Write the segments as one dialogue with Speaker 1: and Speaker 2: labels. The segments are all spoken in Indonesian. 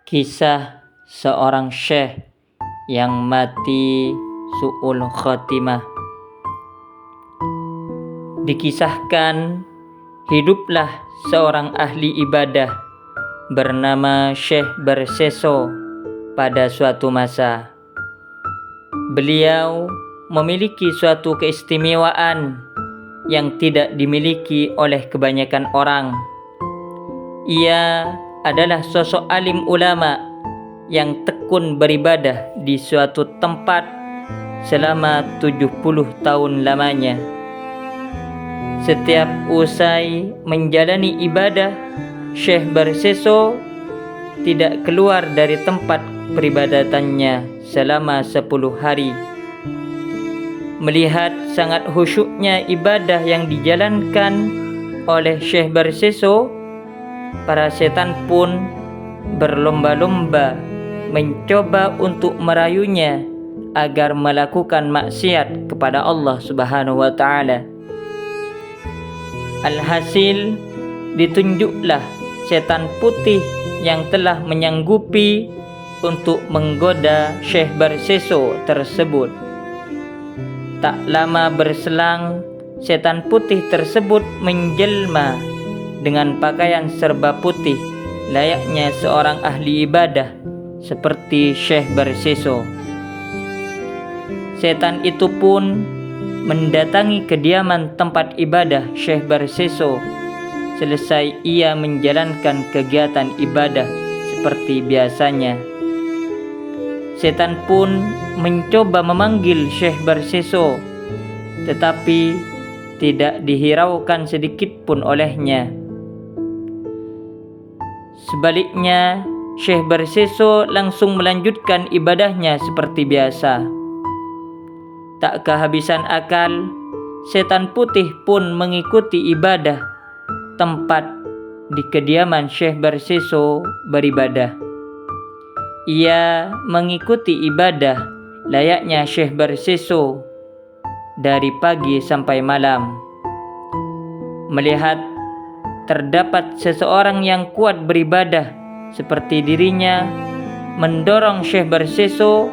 Speaker 1: Kisah seorang syekh yang mati su'ul khatimah. Dikisahkan, hiduplah seorang ahli ibadah bernama Syekh Berseso pada suatu masa. Beliau memiliki suatu keistimewaan yang tidak dimiliki oleh kebanyakan orang. Ia adalah sosok alim ulama yang tekun beribadah di suatu tempat selama 70 tahun lamanya. Setiap usai menjalani ibadah, Syekh Berseso tidak keluar dari tempat peribadatannya selama 10 hari. Melihat sangat khusyuknya ibadah yang dijalankan oleh Syekh Berseso, para setan pun berlomba-lomba mencoba untuk merayunya agar melakukan maksiat kepada Allah Subhanahu wa taala. Alhasil, ditunjuklah setan putih yang telah menyanggupi untuk menggoda Syekh Berseso tersebut. Tak lama berselang, setan putih tersebut menjelma dengan pakaian serba putih layaknya seorang ahli ibadah seperti Syekh Berseso. Setan itu pun mendatangi kediaman tempat ibadah Syekh Berseso selesai ia menjalankan kegiatan ibadah seperti biasanya. Setan pun mencoba memanggil Syekh Berseso, tetapi tidak dihiraukan sedikit pun olehnya. Sebaliknya, Syekh Berseso langsung melanjutkan ibadahnya seperti biasa. Tak kehabisan akal, setan putih pun mengikuti ibadah tempat di kediaman Syekh Berseso beribadah. Ia mengikuti ibadah layaknya Syekh Berseso dari pagi sampai malam. Melihat terdapat seseorang yang kuat beribadah seperti dirinya, mendorong Syekh Berseso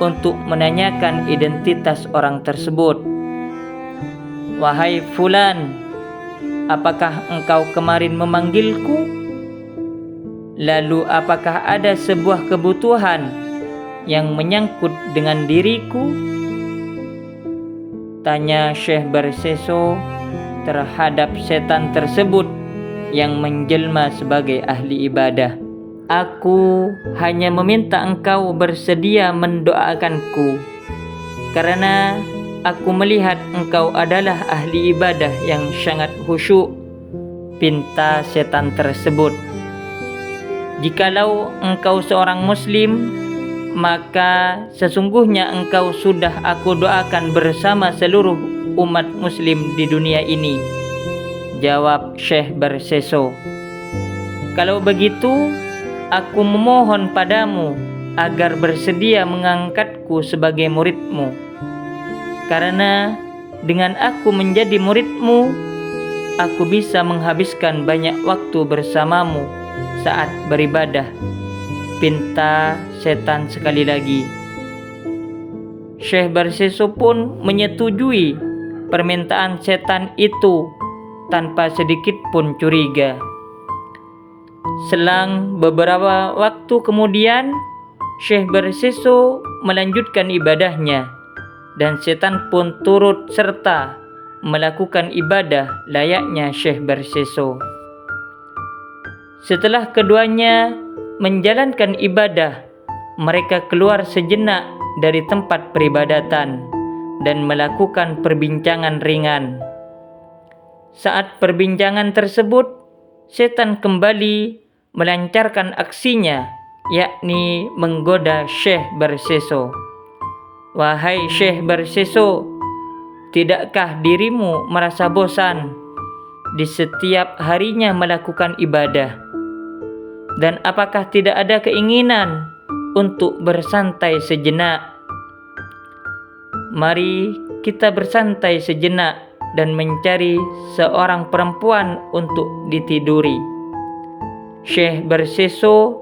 Speaker 1: untuk menanyakan identitas orang tersebut. "Wahai fulan, apakah engkau kemarin memanggilku? Lalu apakah ada sebuah kebutuhan yang menyangkut dengan diriku?" tanya Syekh Berseso terhadap setan tersebut yang menjelma sebagai ahli ibadah. "Aku hanya meminta engkau bersedia mendoakanku, karena aku melihat engkau adalah ahli ibadah yang sangat khusyuk," pinta setan tersebut. "Jikalau engkau seorang muslim, maka sesungguhnya engkau sudah aku doakan bersama seluruh umat muslim di dunia ini," jawab Syekh Berseso. "Kalau begitu, aku memohon padamu agar bersedia mengangkatku sebagai muridmu. Karena dengan aku menjadi muridmu, aku bisa menghabiskan banyak waktu bersamamu saat beribadah," pinta setan sekali lagi. Syekh Berseso pun menyetujui permintaan setan itu tanpa sedikit pun curiga. Selang beberapa waktu kemudian, Syekh Berseso melanjutkan ibadahnya dan setan pun turut serta melakukan ibadah layaknya Syekh Berseso. Setelah keduanya menjalankan ibadah, mereka keluar sejenak dari tempat peribadatan dan melakukan perbincangan ringan. Saat perbincangan tersebut, setan kembali melancarkan aksinya, yakni menggoda Syekh Berseso. "Wahai Syekh Berseso, tidakkah dirimu merasa bosan di setiap harinya melakukan ibadah? Dan apakah tidak ada keinginan untuk bersantai sejenak? Mari kita bersantai sejenak dan mencari seorang perempuan untuk ditiduri." Syekh Berseso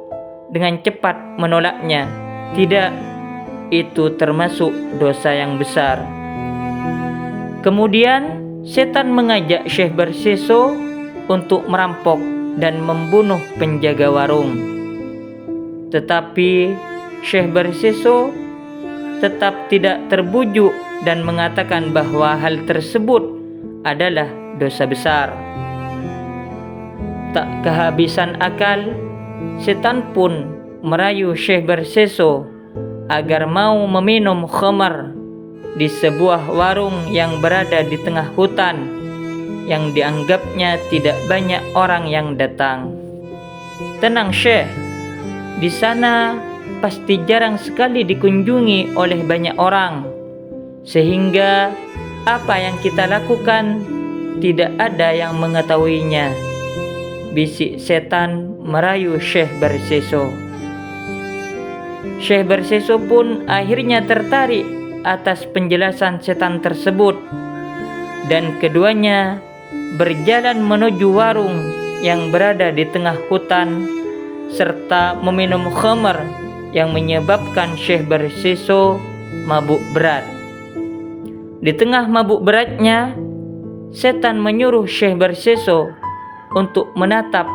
Speaker 1: dengan cepat menolaknya. Tidak, itu termasuk dosa yang besar. Kemudian setan mengajak Syekh Berseso untuk merampok dan membunuh penjaga warung. Tetapi Syekh Berseso tetap tidak terbujuk dan mengatakan bahwa hal tersebut adalah dosa besar. Tak kehabisan akal, setan pun merayu Syekh Berseso agar mau meminum khamar di sebuah warung yang berada di tengah hutan yang dianggapnya tidak banyak orang yang datang. Tenang Syekh, di sana pasti jarang sekali dikunjungi oleh banyak orang, sehingga apa yang kita lakukan tidak ada yang mengetahuinya, bisik setan merayu Syekh Berseso. Syekh Berseso pun akhirnya tertarik atas penjelasan setan tersebut, dan keduanya berjalan menuju warung yang berada di tengah hutan serta meminum khamar yang menyebabkan Syekh Berseso mabuk berat. Di tengah mabuk beratnya, setan menyuruh Syekh Berseso untuk menatap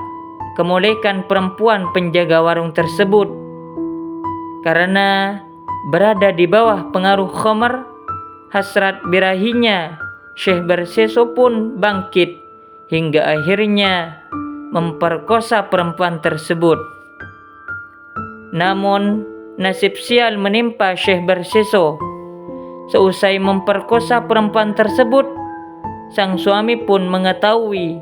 Speaker 1: kemolekan perempuan penjaga warung tersebut. Karena berada di bawah pengaruh khamar, hasrat birahinya Syekh Berseso pun bangkit hingga akhirnya memperkosa perempuan tersebut. Namun nasib sial menimpa Syekh Berseso. Seusai memperkosa perempuan tersebut, sang suami pun mengetahui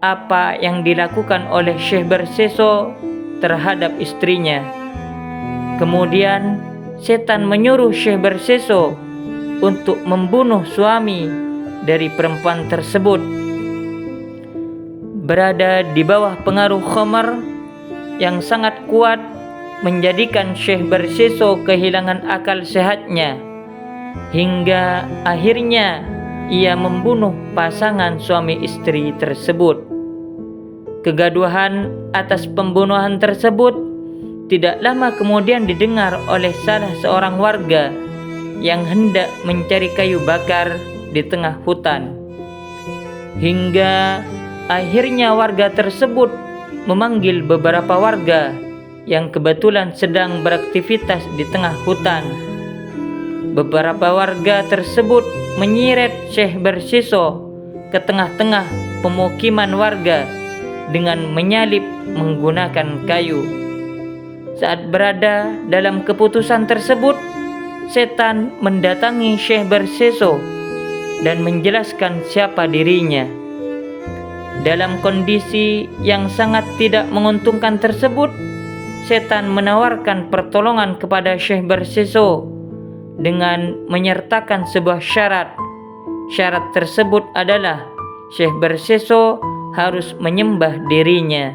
Speaker 1: apa yang dilakukan oleh Syekh Berseso terhadap istrinya. Kemudian setan menyuruh Syekh Berseso untuk membunuh suami dari perempuan tersebut. Berada di bawah pengaruh khamar yang sangat kuat menjadikan Syekh Berseso kehilangan akal sehatnya, hingga akhirnya ia membunuh pasangan suami istri tersebut. Kegaduhan atas pembunuhan tersebut tidak lama kemudian didengar oleh salah seorang warga yang hendak mencari kayu bakar di tengah hutan. Hingga akhirnya warga tersebut memanggil beberapa warga yang kebetulan sedang beraktivitas di tengah hutan. Beberapa warga tersebut menyeret Syekh Berseso ke tengah-tengah pemukiman warga dengan menyalip menggunakan kayu. Saat berada dalam keputusan tersebut, setan mendatangi Syekh Berseso dan menjelaskan siapa dirinya. Dalam kondisi yang sangat tidak menguntungkan tersebut, setan menawarkan pertolongan kepada Syekh Berseso dengan menyertakan sebuah syarat. Syarat tersebut adalah Syekh Berseso harus menyembah dirinya.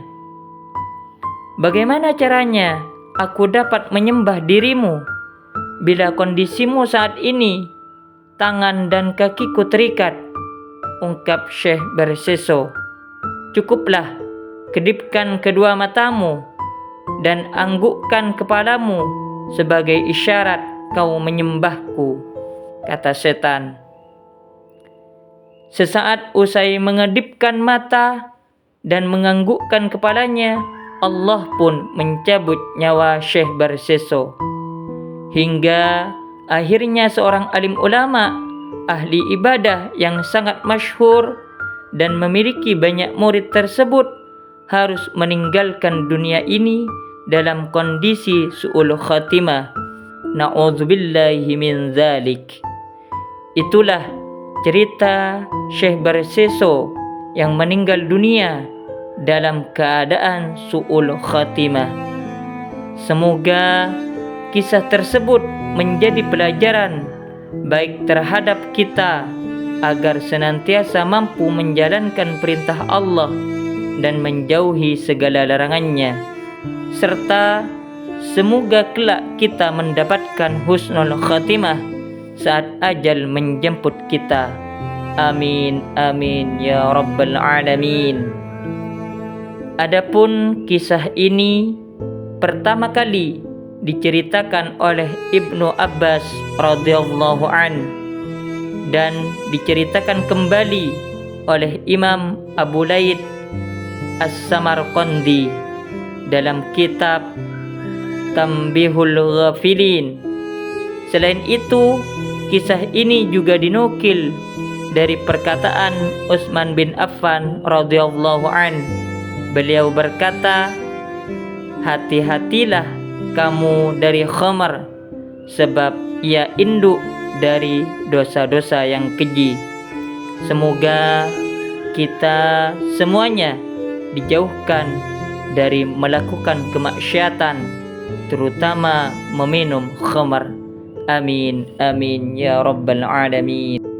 Speaker 1: Bagaimana caranya aku dapat menyembah dirimu bila kondisimu saat ini tangan dan kakiku terikat? Ungkap Syekh Berseso. Cukuplah, kedipkan kedua matamu dan anggukkan kepalamu sebagai isyarat kau menyembahku, kata setan. Sesaat usai mengedipkan mata dan menganggukkan kepalanya, Allah pun mencabut nyawa Syekh Berseso. Hingga akhirnya seorang alim ulama, ahli ibadah yang sangat masyhur dan memiliki banyak murid tersebut harus meninggalkan dunia ini dalam kondisi su'ul khatimah. Na'udzubillahi min dzalik. Itulah cerita Syekh Berseso yang meninggal dunia dalam keadaan su'ul khatimah. Semoga kisah tersebut menjadi pelajaran baik terhadap kita agar senantiasa mampu menjalankan perintah Allah dan menjauhi segala larangannya, serta semoga kelak kita mendapatkan husnul khatimah saat ajal menjemput kita. Amin amin ya rabbal alamin. Adapun kisah ini pertama kali diceritakan oleh Ibnu Abbas radhiyallahu an dan diceritakan kembali oleh Imam Abu Laid As-Samarqandi dalam kitab Tanbihul Ghafilin. Selain itu, kisah ini juga dinukil dari perkataan Utsman bin Affan radhiyallahu an. Beliau berkata, "Hati-hatilah kamu dari khamar, sebab ia induk dari dosa-dosa yang keji." Semoga kita semuanya dijauhkan dari melakukan kemaksiatan, terutama meminum khamar. Amin amin ya rabbal alamin.